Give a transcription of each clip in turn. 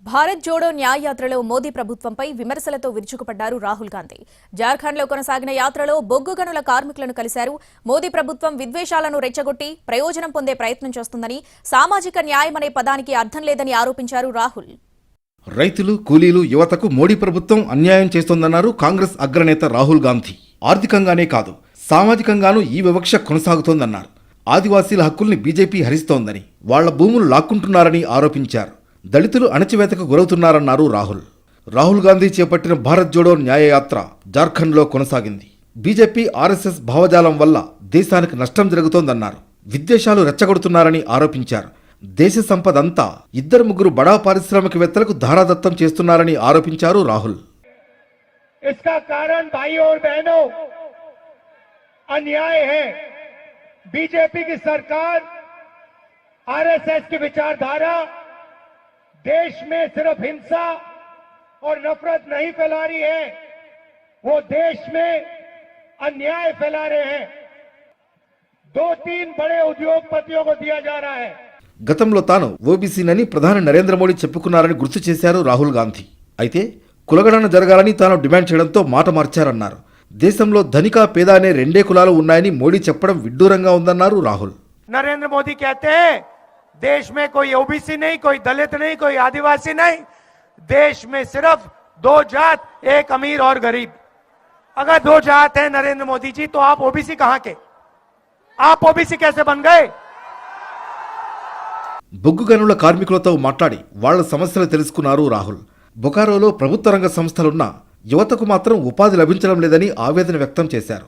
భారత్ జోడో న్యాయ యాత్రలో మోదీ ప్రభుత్వంపై విమర్శలతో విరుచుకుపడ్డారు రాహుల్ గాంధీ. జార్ఖండ్లో కొనసాగిన యాత్రలో బొగ్గు గనుల కార్మికులను కలిశారు. మోదీ ప్రభుత్వం విద్వేషాలను రెచ్చగొట్టి ప్రయోజనం పొందే ప్రయత్నం చేస్తుందని, సామాజిక న్యాయం అనే పదానికి అర్థం లేదని ఆరోపించారు రాహుల్. రైతులు, కూలీలు, యువతకు మోడీ ప్రభుత్వం అన్యాయం చేస్తోందన్నారు కాంగ్రెస్ అగ్రనేత రాహుల్ గాంధీ. ఆర్థికంగానే కాదు, సామాజికంగానూ ఈ వివక్ష కొనసాగుతోందన్నారు. ఆదివాసీల హక్కుల్ని బీజేపీ హరిస్తోందని, వాళ్ల భూములు లాక్కుంటున్నారని ఆరోపించారు. దళితులు అణచివేతకు గురవుతున్నారన్నారు రాహుల్. రాహుల్ గాంధీ చేపట్టిన భారత్ జోడో న్యాయయాత్ర జార్ఖండ్లో కొనసాగింది. బీజేపీ, ఆర్ఎస్ఎస్ భావజాలం వల్ల దేశానికి నష్టం జరుగుతోందన్నారు. విద్వేషాలు రెచ్చగొడుతున్నారని ఆరోపించారు. దేశ సంపదంతా ఇద్దరు ముగ్గురు బడా పారిశ్రామికవేత్తలకు ధారాదత్తం చేస్తున్నారని ఆరోపించారు రాహుల్. इसका कारण भाइयों और बहनों अन्याय है। बीजेपी की सरकार, आरएसएस की विचारधारा देश में सिर्फ हिंसा और नफरत नहीं फैला रही है, वो देश में अन्याय फैला रहे हैं। 2-3 बड़े उद्योगपतियों को दिया जा रहा है. గతంలో తాను ఓబీసీనని ప్రధాని నరేంద్ర మోడీ చెప్పుకున్నారని గుర్తు చేశారు రాహుల్ గాంధీ. అయితే కులగణన జరగాలని తాను డిమాండ్ చేయడంతో మాట మార్చారన్నారు. దేశంలో ధనిక, పేద అనే రెండే కులాలు ఉన్నాయని మోడీ చెప్పడం విడ్డూరంగా ఉందన్నారు రాహుల్. नरेंद्र मोदी कहते हैं देश में कोई ओबीसी नहीं, कोई दलित नहीं, कोई आदिवासी नहीं, देश में सिर्फ 2 जात, एक अमीर और गरीब. अगर 2 जात है नरेंद्र मोदी जी, तो आप ओबीसी कहां के? आप ओबीसी कैसे बन गए? బొగ్గు గనుల కార్మికులతో మాట్లాడి వాళ్ల సమస్యలు తెలుసుకున్నారు రాహుల్. బొకారోలో ప్రభుత్వ రంగ సంస్థలున్నా యువతకు మాత్రం ఉపాధి లభించడం లేదని ఆవేదన వ్యక్తం చేశారు.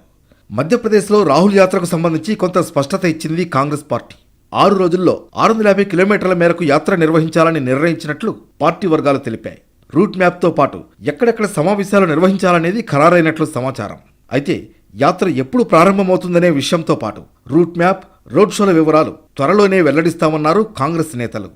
మధ్యప్రదేశ్లో రాహుల్ యాత్రకు సంబంధించి కొంత స్పష్టత ఇచ్చింది కాంగ్రెస్ పార్టీ. 6 రోజుల్లో 650 కిలోమీటర్ల మేరకు యాత్ర నిర్వహించాలని నిర్ణయించినట్లు పార్టీ వర్గాలు తెలిపాయి. రూట్ మ్యాప్తో పాటు ఎక్కడెక్కడ సమావేశాలు నిర్వహించాలనేది ఖరారైనట్లు సమాచారం. అయితే యాత్ర ఎప్పుడు ప్రారంభమవుతుందనే విషయంతో పాటు రూట్ మ్యాప్, రోడ్ షోల వివరాలు త్వరలోనే వెల్లడిస్తామన్నారు కాంగ్రెస్ నేతలు.